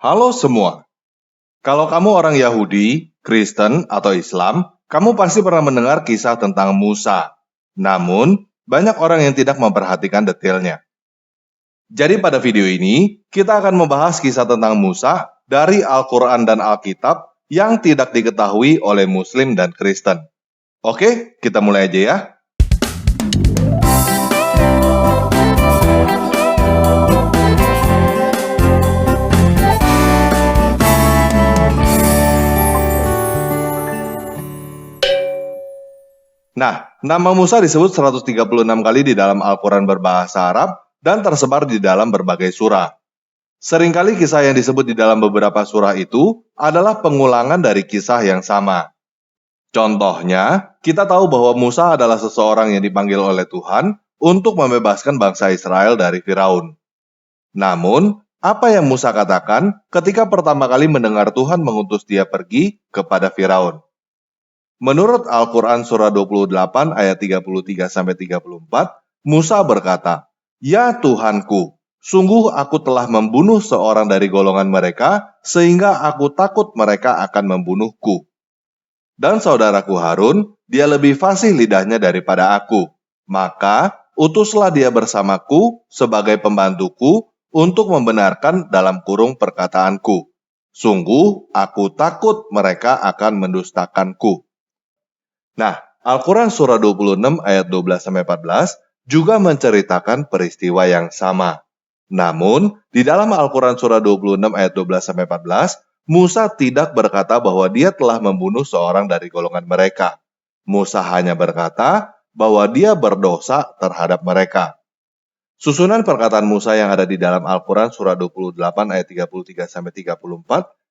Halo semua, kalau kamu orang Yahudi, Kristen, atau Islam, kamu pasti pernah mendengar kisah tentang Musa. Namun, banyak orang yang tidak memperhatikan detailnya. Jadi pada video ini, kita akan membahas kisah tentang Musa dari Al-Quran dan Alkitab yang tidak diketahui oleh Muslim dan Kristen. Oke, kita mulai aja ya. Nah, nama Musa disebut 136 kali di dalam Al-Quran berbahasa Arab dan tersebar di dalam berbagai surah. Seringkali kisah yang disebut di dalam beberapa surah itu adalah pengulangan dari kisah yang sama. Contohnya, kita tahu bahwa Musa adalah seseorang yang dipanggil oleh Tuhan untuk membebaskan bangsa Israel dari Firaun. Namun, apa yang Musa katakan ketika pertama kali mendengar Tuhan mengutus dia pergi kepada Firaun? Menurut Al-Quran surah 28 ayat 33-34, Musa berkata, "Ya Tuhanku, sungguh aku telah membunuh seorang dari golongan mereka, sehingga aku takut mereka akan membunuhku. Dan saudaraku Harun, dia lebih fasih lidahnya daripada aku. Maka, utuslah dia bersamaku sebagai pembantuku untuk membenarkan dalam kurung perkataanku. Sungguh, aku takut mereka akan mendustakanku." Nah, Al-Quran surah 26 ayat 12-14 juga menceritakan peristiwa yang sama. Namun, di dalam Al-Quran surah 26 ayat 12-14, Musa tidak berkata bahwa dia telah membunuh seorang dari golongan mereka. Musa hanya berkata bahwa dia berdosa terhadap mereka. Susunan perkataan Musa yang ada di dalam Al-Quran surah 28 ayat 33-34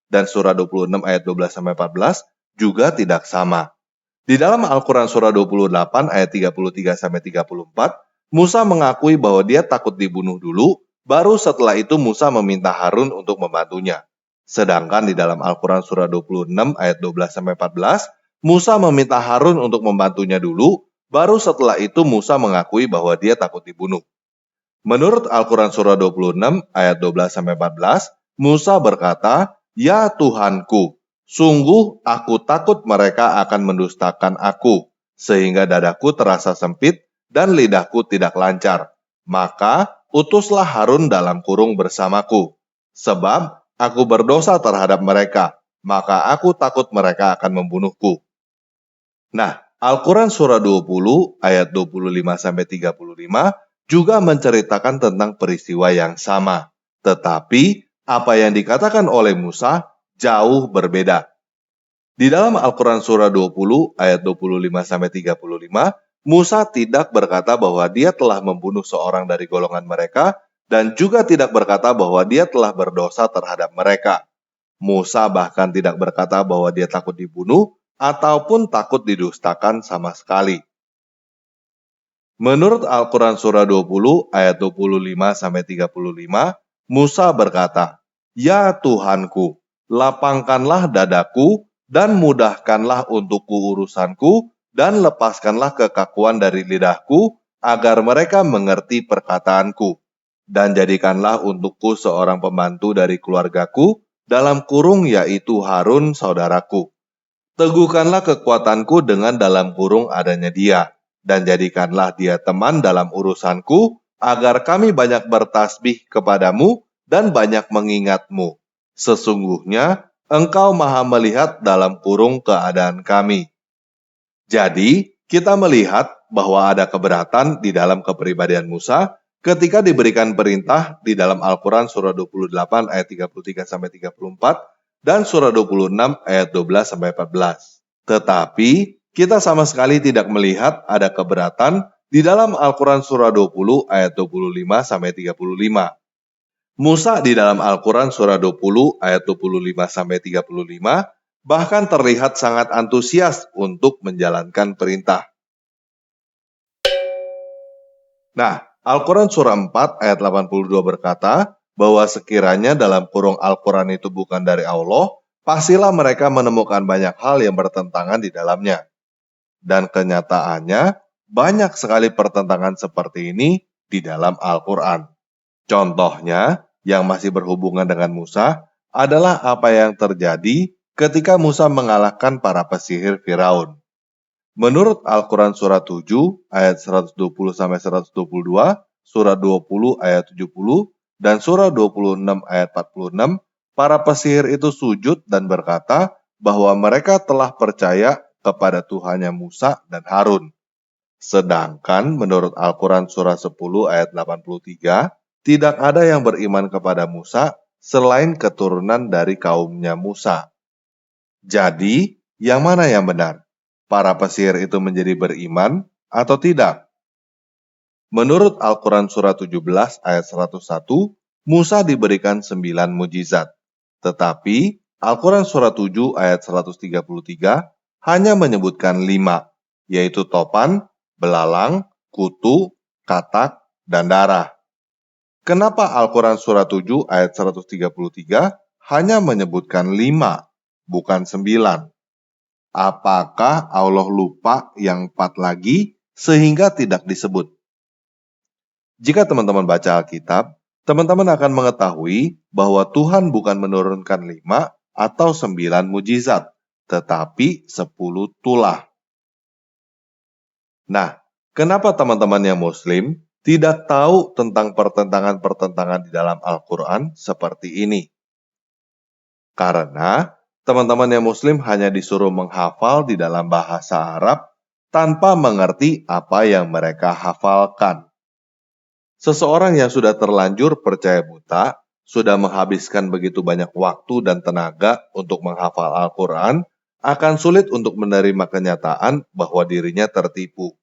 dan surah 26 ayat 12-14 juga tidak sama. Di dalam Al-Quran surah 28 ayat 33-34, Musa mengakui bahwa dia takut dibunuh dulu, baru setelah itu Musa meminta Harun untuk membantunya. Sedangkan di dalam Al-Quran surah 26 ayat 12-14, Musa meminta Harun untuk membantunya dulu, baru setelah itu Musa mengakui bahwa dia takut dibunuh. Menurut Al-Quran surah 26 ayat 12-14, Musa berkata, "Ya Tuhanku, sungguh aku takut mereka akan mendustakan aku, sehingga dadaku terasa sempit dan lidahku tidak lancar. Maka utuslah Harun dalam kurung bersamaku, sebab aku berdosa terhadap mereka, maka aku takut mereka akan membunuhku." Nah, Al-Quran surah 20 ayat 25-35 juga menceritakan tentang peristiwa yang sama. Tetapi, apa yang dikatakan oleh Musa jauh berbeda. Di dalam Al-Quran surah 20 ayat 25-35, Musa tidak berkata bahwa dia telah membunuh seorang dari golongan mereka dan juga tidak berkata bahwa dia telah berdosa terhadap mereka. Musa bahkan tidak berkata bahwa dia takut dibunuh ataupun takut didustakan sama sekali. Menurut Al-Quran surah 20 ayat 25-35, Musa berkata, "Ya Tuhanku, lapangkanlah dadaku dan mudahkanlah untukku urusanku dan lepaskanlah kekakuan dari lidahku agar mereka mengerti perkataanku. Dan jadikanlah untukku seorang pembantu dari keluargaku dalam kurung yaitu Harun saudaraku. Teguhkanlah kekuatanku dengan dalam kurung adanya dia, dan jadikanlah dia teman dalam urusanku, agar kami banyak bertasbih kepadamu dan banyak mengingatmu. Sesungguhnya engkau maha melihat dalam kurung keadaan kami." Jadi, kita melihat bahwa ada keberatan di dalam kepribadian Musa ketika diberikan perintah di dalam Al-Quran surah 28 ayat 33-34 dan surah 26 ayat 12-14. Tetapi, kita sama sekali tidak melihat ada keberatan di dalam Al-Quran surah 20 ayat 25-35. Musa di dalam Al-Quran surah 20 ayat 25-35 bahkan terlihat sangat antusias untuk menjalankan perintah. Nah, Al-Quran surah 4 ayat 82 berkata bahwa sekiranya dalam kurung Al-Quran itu bukan dari Allah, pastilah mereka menemukan banyak hal yang bertentangan di dalamnya. Dan kenyataannya, banyak sekali pertentangan seperti ini di dalam Al-Quran. Contohnya, yang masih berhubungan dengan Musa, adalah apa yang terjadi ketika Musa mengalahkan para pesihir Firaun. Menurut Al-Quran Surah 7 ayat 120-122, Surah 20 ayat 70, dan Surah 26 ayat 46, para pesihir itu sujud dan berkata bahwa mereka telah percaya kepada Tuhannya Musa dan Harun. Sedangkan menurut Al-Quran Surah 10 ayat 83, tidak ada yang beriman kepada Musa selain keturunan dari kaumnya Musa. Jadi, yang mana yang benar? Para pesihir itu menjadi beriman atau tidak? Menurut Al-Quran Surah 17 ayat 101, Musa diberikan 9 mujizat. Tetapi, Al-Quran Surah 7 ayat 133 hanya menyebutkan 5, yaitu topan, belalang, kutu, katak, dan darah. Kenapa Al-Quran Surah 7 ayat 133 hanya menyebutkan 5, bukan 9? Apakah Allah lupa yang 4 lagi sehingga tidak disebut? Jika teman-teman baca Alkitab, teman-teman akan mengetahui bahwa Tuhan bukan menurunkan 5 atau 9 mujizat, tetapi 10 tulah. Nah, kenapa teman-teman yang Muslim tidak tahu tentang pertentangan-pertentangan di dalam Al-Quran seperti ini? Karena teman-teman yang Muslim hanya disuruh menghafal di dalam bahasa Arab tanpa mengerti apa yang mereka hafalkan. Seseorang yang sudah terlanjur percaya buta, sudah menghabiskan begitu banyak waktu dan tenaga untuk menghafal Al-Quran, akan sulit untuk menerima kenyataan bahwa dirinya tertipu.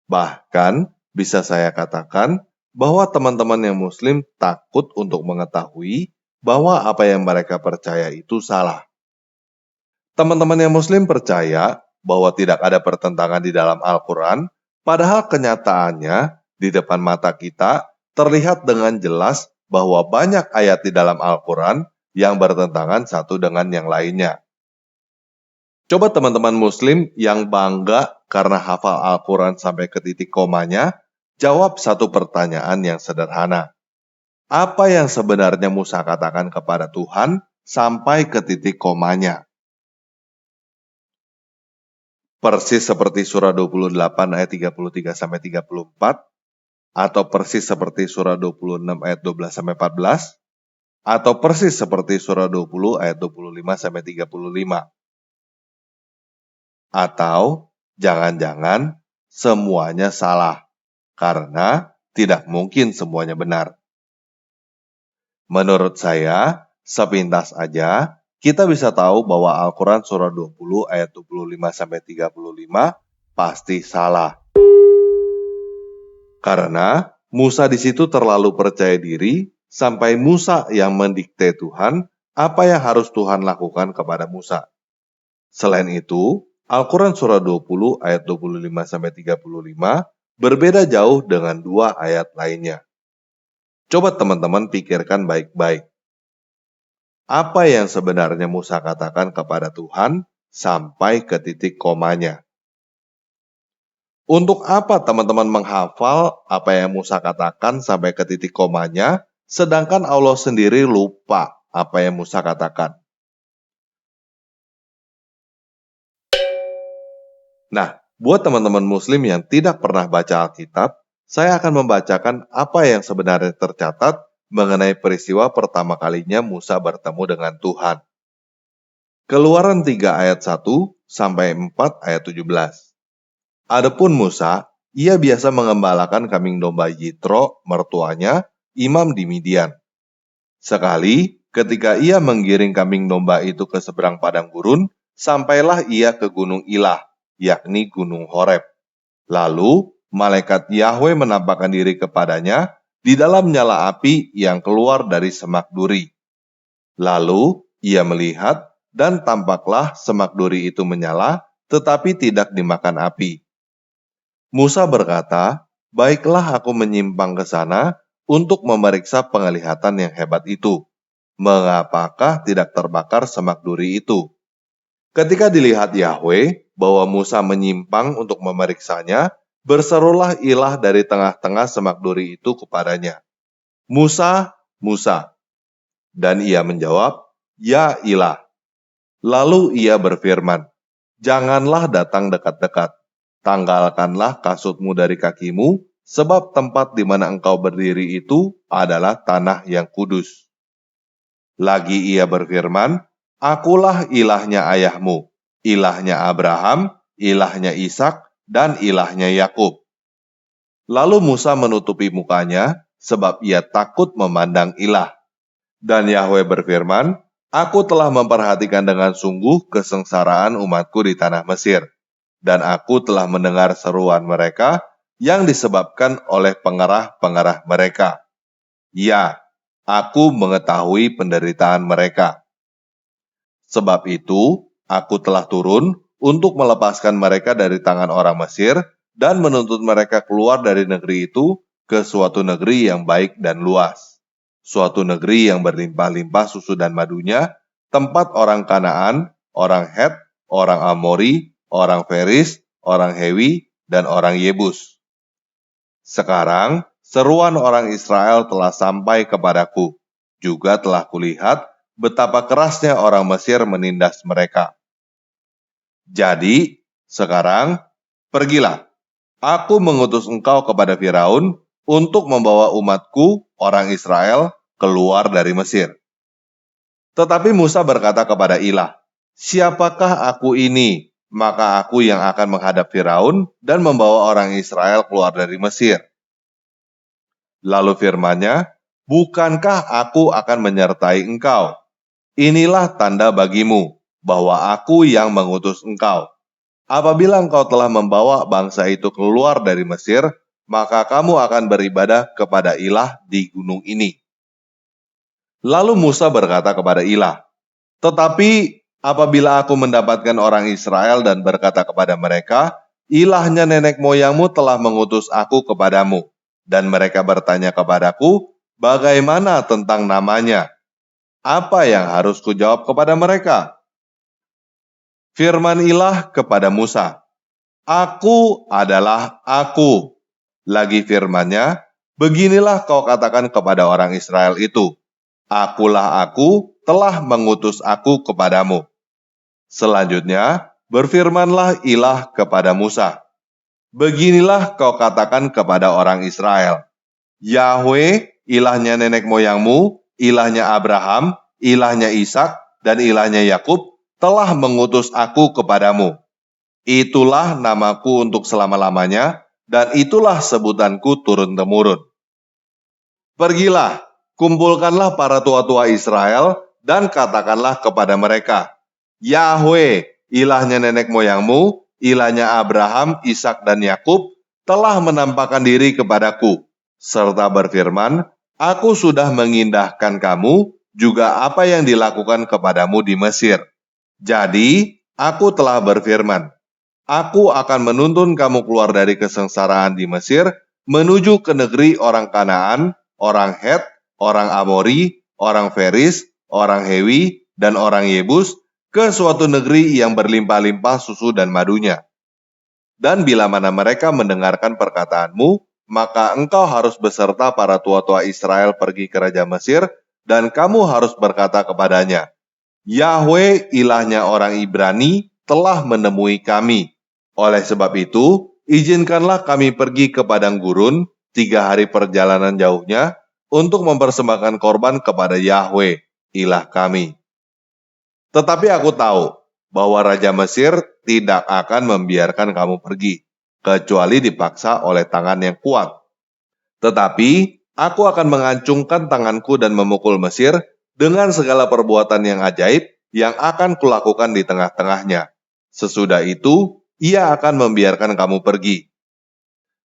Bahkan, bisa saya katakan bahwa teman-teman yang Muslim takut untuk mengetahui bahwa apa yang mereka percaya itu salah. Teman-teman yang Muslim percaya bahwa tidak ada pertentangan di dalam Al-Quran, padahal kenyataannya di depan mata kita terlihat dengan jelas bahwa banyak ayat di dalam Al-Quran yang bertentangan satu dengan yang lainnya. Coba teman-teman Muslim yang bangga karena hafal Al-Quran sampai ke titik komanya, jawab satu pertanyaan yang sederhana. Apa yang sebenarnya Musa katakan kepada Tuhan sampai ke titik komanya? Persis seperti surah 28 ayat 33-34, atau persis seperti surah 26 ayat 12-14, atau persis seperti surah 20 ayat 25-35. Atau jangan-jangan semuanya salah, karena tidak mungkin semuanya benar. Menurut saya, sepintas aja, kita bisa tahu bahwa Al-Quran surah 20 ayat 25-35 pasti salah. Karena Musa di situ terlalu percaya diri, sampai Musa yang mendikte Tuhan apa yang harus Tuhan lakukan kepada Musa. Selain itu, Al-Quran surah 20 ayat 25-35 berbeda jauh dengan 2 ayat lainnya. Coba teman-teman pikirkan baik-baik. Apa yang sebenarnya Musa katakan kepada Tuhan sampai ke titik komanya? Untuk apa teman-teman menghafal apa yang Musa katakan sampai ke titik komanya, sedangkan Allah sendiri lupa apa yang Musa katakan? Nah, buat teman-teman Muslim yang tidak pernah baca Alkitab, saya akan membacakan apa yang sebenarnya tercatat mengenai peristiwa pertama kalinya Musa bertemu dengan Tuhan. Keluaran 3 ayat 1 sampai 4 ayat 17. Adapun Musa, ia biasa mengembalakan kambing domba Yitro, mertuanya, imam di Midian. Sekali, ketika ia menggiring kambing domba itu ke seberang padang gurun, sampailah ia ke gunung Ilah, yakni gunung Horeb. Lalu, malaikat Yahweh menampakkan diri kepadanya di dalam nyala api yang keluar dari semak duri. Lalu, ia melihat dan tampaklah semak duri itu menyala, tetapi tidak dimakan api. Musa berkata, "Baiklah aku menyimpang ke sana untuk memeriksa penglihatan yang hebat itu. Mengapakah tidak terbakar semak duri itu?" Ketika dilihat Yahweh bahwa Musa menyimpang untuk memeriksanya, berserulah ilah dari tengah-tengah semak duri itu kepadanya, "Musa, Musa." Dan ia menjawab, "Ya ilah." Lalu ia berfirman, "Janganlah datang dekat-dekat. Tanggalkanlah kasutmu dari kakimu, sebab tempat di mana engkau berdiri itu adalah tanah yang kudus." Lagi ia berfirman, "Akulah ilahnya ayahmu, ilahnya Abraham, ilahnya Ishak, dan ilahnya Yakub." Lalu Musa menutupi mukanya, sebab ia takut memandang ilah. Dan Yahweh berfirman, "Aku telah memperhatikan dengan sungguh kesengsaraan umatku di tanah Mesir, dan aku telah mendengar seruan mereka yang disebabkan oleh pengerah-pengerah mereka. Ya, aku mengetahui penderitaan mereka. Sebab itu, aku telah turun untuk melepaskan mereka dari tangan orang Mesir dan menuntut mereka keluar dari negeri itu ke suatu negeri yang baik dan luas. Suatu negeri yang berlimpah-limpah susu dan madunya, tempat orang Kanaan, orang Het, orang Amori, orang Feris, orang Hewi, dan orang Yebus. Sekarang, seruan orang Israel telah sampai kepadaku. Juga telah kulihat betapa kerasnya orang Mesir menindas mereka. Jadi, sekarang, pergilah. Aku mengutus engkau kepada Firaun untuk membawa umatku, orang Israel, keluar dari Mesir. Tetapi Musa berkata kepada Ilah, "Siapakah aku ini? Maka aku yang akan menghadap Firaun dan membawa orang Israel keluar dari Mesir." Lalu firman-Nya, "Bukankah aku akan menyertai engkau? Inilah tanda bagimu, bahwa aku yang mengutus engkau. Apabila engkau telah membawa bangsa itu keluar dari Mesir, maka kamu akan beribadah kepada ilah di gunung ini." Lalu Musa berkata kepada Ilah, "Tetapi apabila aku mendapatkan orang Israel dan berkata kepada mereka, ilahnya nenek moyangmu telah mengutus aku kepadamu, dan mereka bertanya kepadaku, bagaimana tentang namanya? Apa yang harus kujawab kepada mereka?" Firman Ilah kepada Musa, "Aku adalah Aku." Lagi firman-Nya, "Beginilah kau katakan kepada orang Israel itu, Akulah Aku telah mengutus aku kepadamu." Selanjutnya, berfirmanlah Ilah kepada Musa, "Beginilah kau katakan kepada orang Israel, Yahweh, ilahnya nenek moyangmu, ilahnya Abraham, ilahnya Ishak, dan ilahnya Yakub, telah mengutus aku kepadamu. Itulah namaku untuk selama-lamanya, dan itulah sebutanku turun-temurun. Pergilah, kumpulkanlah para tua-tua Israel, dan katakanlah kepada mereka, Yahweh, ilahnya nenek moyangmu, ilahnya Abraham, Ishak, dan Yakub, telah menampakkan diri kepadaku, serta berfirman, aku sudah mengindahkan kamu, juga apa yang dilakukan kepadamu di Mesir. Jadi, aku telah berfirman, aku akan menuntun kamu keluar dari kesengsaraan di Mesir, menuju ke negeri orang Kanaan, orang Het, orang Amori, orang Feris, orang Hewi, dan orang Yebus, ke suatu negeri yang berlimpah-limpah susu dan madunya. Dan bila mana mereka mendengarkan perkataanmu, maka engkau harus beserta para tua-tua Israel pergi ke Raja Mesir, dan kamu harus berkata kepadanya, Yahweh ilahnya orang Ibrani telah menemui kami. Oleh sebab itu, izinkanlah kami pergi ke padang gurun 3 hari perjalanan jauhnya untuk mempersembahkan korban kepada Yahweh, ilah kami. Tetapi aku tahu bahwa Raja Mesir tidak akan membiarkan kamu pergi, kecuali dipaksa oleh tangan yang kuat. Tetapi aku akan mengancungkan tanganku dan memukul Mesir dengan segala perbuatan yang ajaib yang akan kulakukan di tengah-tengahnya. Sesudah itu, ia akan membiarkan kamu pergi.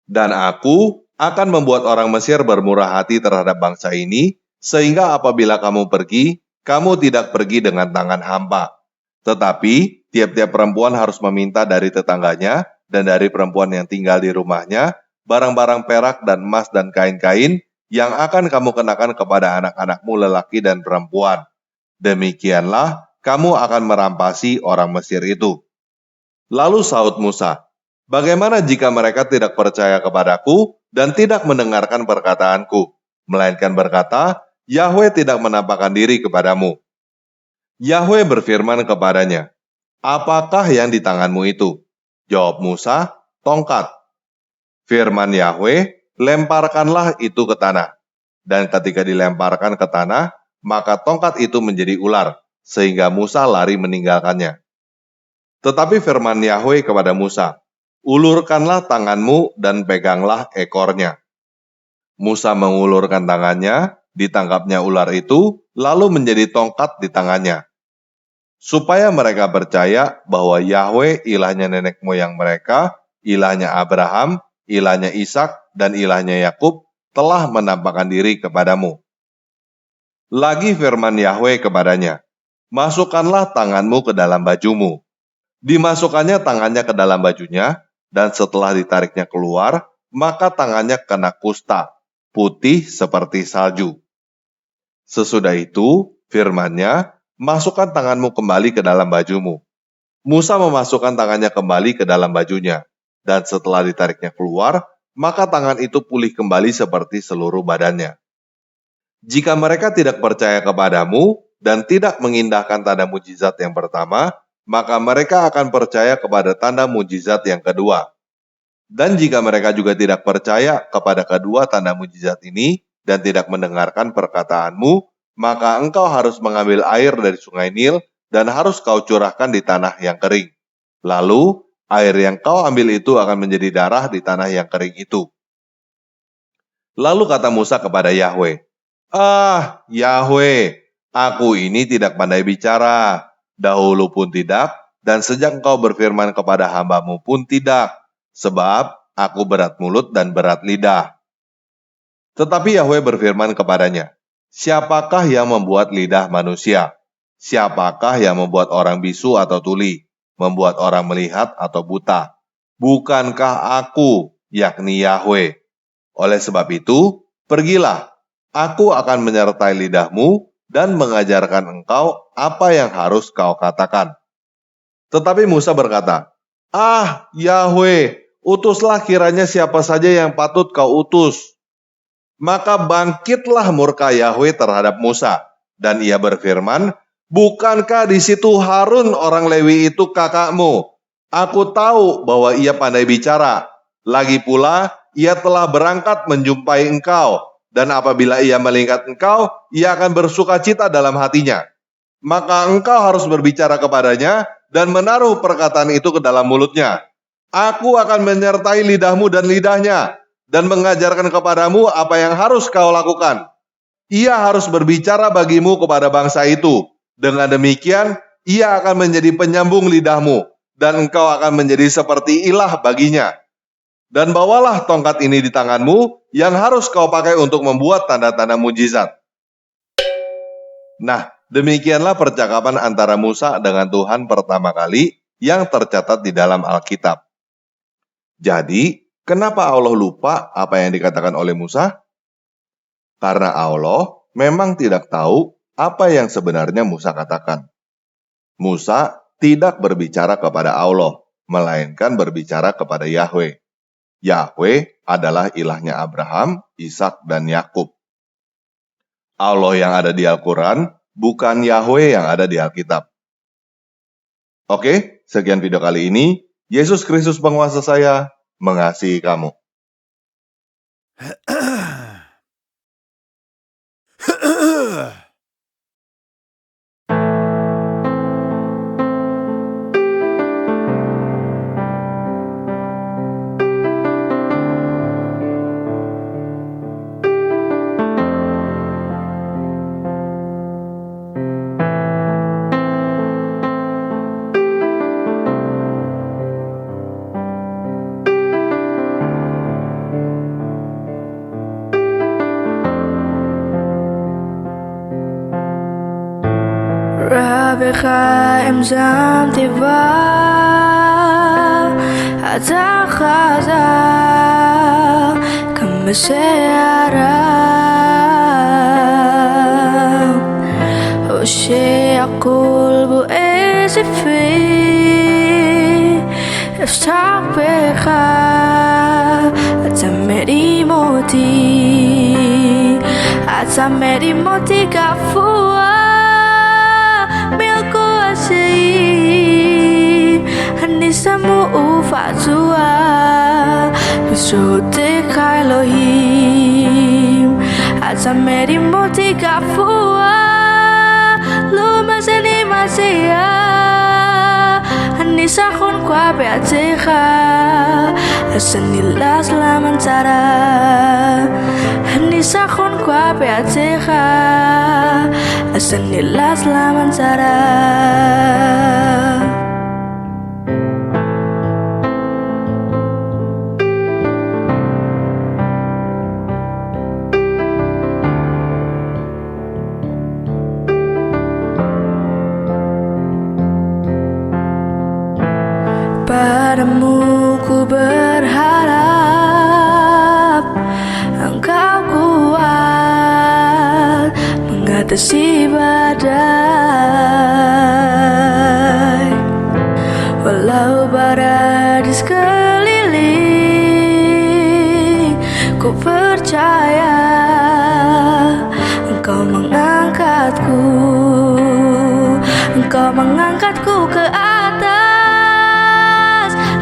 Dan aku akan membuat orang Mesir bermurah hati terhadap bangsa ini, sehingga apabila kamu pergi, kamu tidak pergi dengan tangan hampa. Tetapi, tiap-tiap perempuan harus meminta dari tetangganya dan dari perempuan yang tinggal di rumahnya, barang-barang perak dan emas dan kain-kain yang akan kamu kenakan kepada anak-anakmu lelaki dan perempuan. Demikianlah kamu akan merampasi orang Mesir itu. Lalu sahut Musa, bagaimana jika mereka tidak percaya kepadaku dan tidak mendengarkan perkataanku, melainkan berkata, Yahweh tidak menampakkan diri kepadamu. Yahwe berfirman kepadanya, "Apakah yang di tanganmu itu?" Jawab Musa, "Tongkat." Firman Yahwe, "Lemparkanlah itu ke tanah." Dan ketika dilemparkan ke tanah, maka tongkat itu menjadi ular, sehingga Musa lari meninggalkannya. Tetapi firman Yahwe kepada Musa, "Ulurkanlah tanganmu dan peganglah ekornya." Musa mengulurkan tangannya, ditangkapnya ular itu, lalu menjadi tongkat di tangannya. Supaya mereka percaya bahwa Yahwe ilahnya nenek moyang mereka, ilahnya Abraham, ilahnya Ishak, dan ilahnya Yakub telah menampakkan diri kepadamu. Lagi firman Yahwe kepadanya, "Masukkanlah tanganmu ke dalam bajumu." Dimasukkannya tangannya ke dalam bajunya, dan setelah ditariknya keluar, maka tangannya kena kusta, putih seperti salju. Sesudah itu, firman-Nya, "Masukkan tanganmu kembali ke dalam bajumu." Musa memasukkan tangannya kembali ke dalam bajunya, dan setelah ditariknya keluar, maka tangan itu pulih kembali seperti seluruh badannya. Jika mereka tidak percaya kepadamu dan tidak mengindahkan tanda mujizat yang pertama, maka mereka akan percaya kepada tanda mujizat yang kedua. Dan jika mereka juga tidak percaya kepada kedua tanda mujizat ini dan tidak mendengarkan perkataanmu, maka engkau harus mengambil air dari sungai Nil dan harus kau curahkan di tanah yang kering. Lalu, air yang kau ambil itu akan menjadi darah di tanah yang kering itu. Lalu kata Musa kepada Yahwe, "Ah, Yahwe, aku ini tidak pandai bicara. Dahulu pun tidak, dan sejak engkau berfirman kepada hambamu pun tidak. Sebab aku berat mulut dan berat lidah." Tetapi Yahwe berfirman kepadanya, "Siapakah yang membuat lidah manusia? Siapakah yang membuat orang bisu atau tuli? Membuat orang melihat atau buta? Bukankah aku, yakni Yahwe? Oleh sebab itu, pergilah, aku akan menyertai lidahmu dan mengajarkan engkau apa yang harus kau katakan." Tetapi Musa berkata, "Ah, Yahwe, utuslah kiranya siapa saja yang patut kau utus." Maka bangkitlah murka Yahwe terhadap Musa, dan ia berfirman, "Bukankah di situ Harun orang Lewi itu kakakmu? Aku tahu bahwa ia pandai bicara. Lagi pula, ia telah berangkat menjumpai engkau, dan apabila ia melihat engkau, ia akan bersuka cita dalam hatinya. Maka engkau harus berbicara kepadanya dan menaruh perkataan itu ke dalam mulutnya. Aku akan menyertai lidahmu dan lidahnya, dan mengajarkan kepadamu apa yang harus kau lakukan. Ia harus berbicara bagimu kepada bangsa itu. Dengan demikian, ia akan menjadi penyambung lidahmu, dan engkau akan menjadi seperti ilah baginya. Dan bawalah tongkat ini di tanganmu, yang harus kau pakai untuk membuat tanda-tanda mujizat." Nah, demikianlah percakapan antara Musa dengan Tuhan pertama kali yang tercatat di dalam Alkitab. Jadi, kenapa Allah lupa apa yang dikatakan oleh Musa? Karena Allah memang tidak tahu apa yang sebenarnya Musa katakan. Musa tidak berbicara kepada Allah, melainkan berbicara kepada Yahwe. Yahwe adalah ilahnya Abraham, Ishak, dan Yakub. Allah yang ada di Al-Quran, bukan Yahwe yang ada di Alkitab. Oke, sekian video kali ini. Yesus Kristus penguasa saya, mengasihi kamu. بك امزام تبا أتخذا كم بسيارة وشي أقول بأسفي افتح بك أتمري موتي كفوا tua Besotek Elohim Ata meri moti kafua Luma seni masia Anisa khon kwa beateha Asanilas lamantara Anisa khon kwa beateha Asanilas lamantara Padamu ku berharap Engkau kuat mengatasi badai Walau bara di sekeliling Ku percaya Engkau mengangkatku Engkau mengangkatku ke atas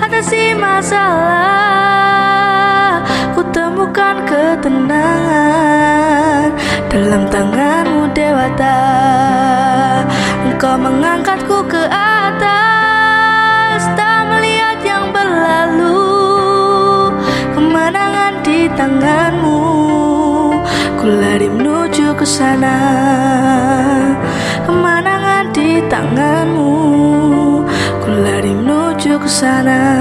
Atasi masalah Ku temukan ketenangan Dalam tanganmu dewata Engkau mengangkatku ke atas Tak melihat yang berlalu Kemenangan di tanganmu Ku lari menuju ke sana Kemenangan di tanganmu Ku lari menuju ke sana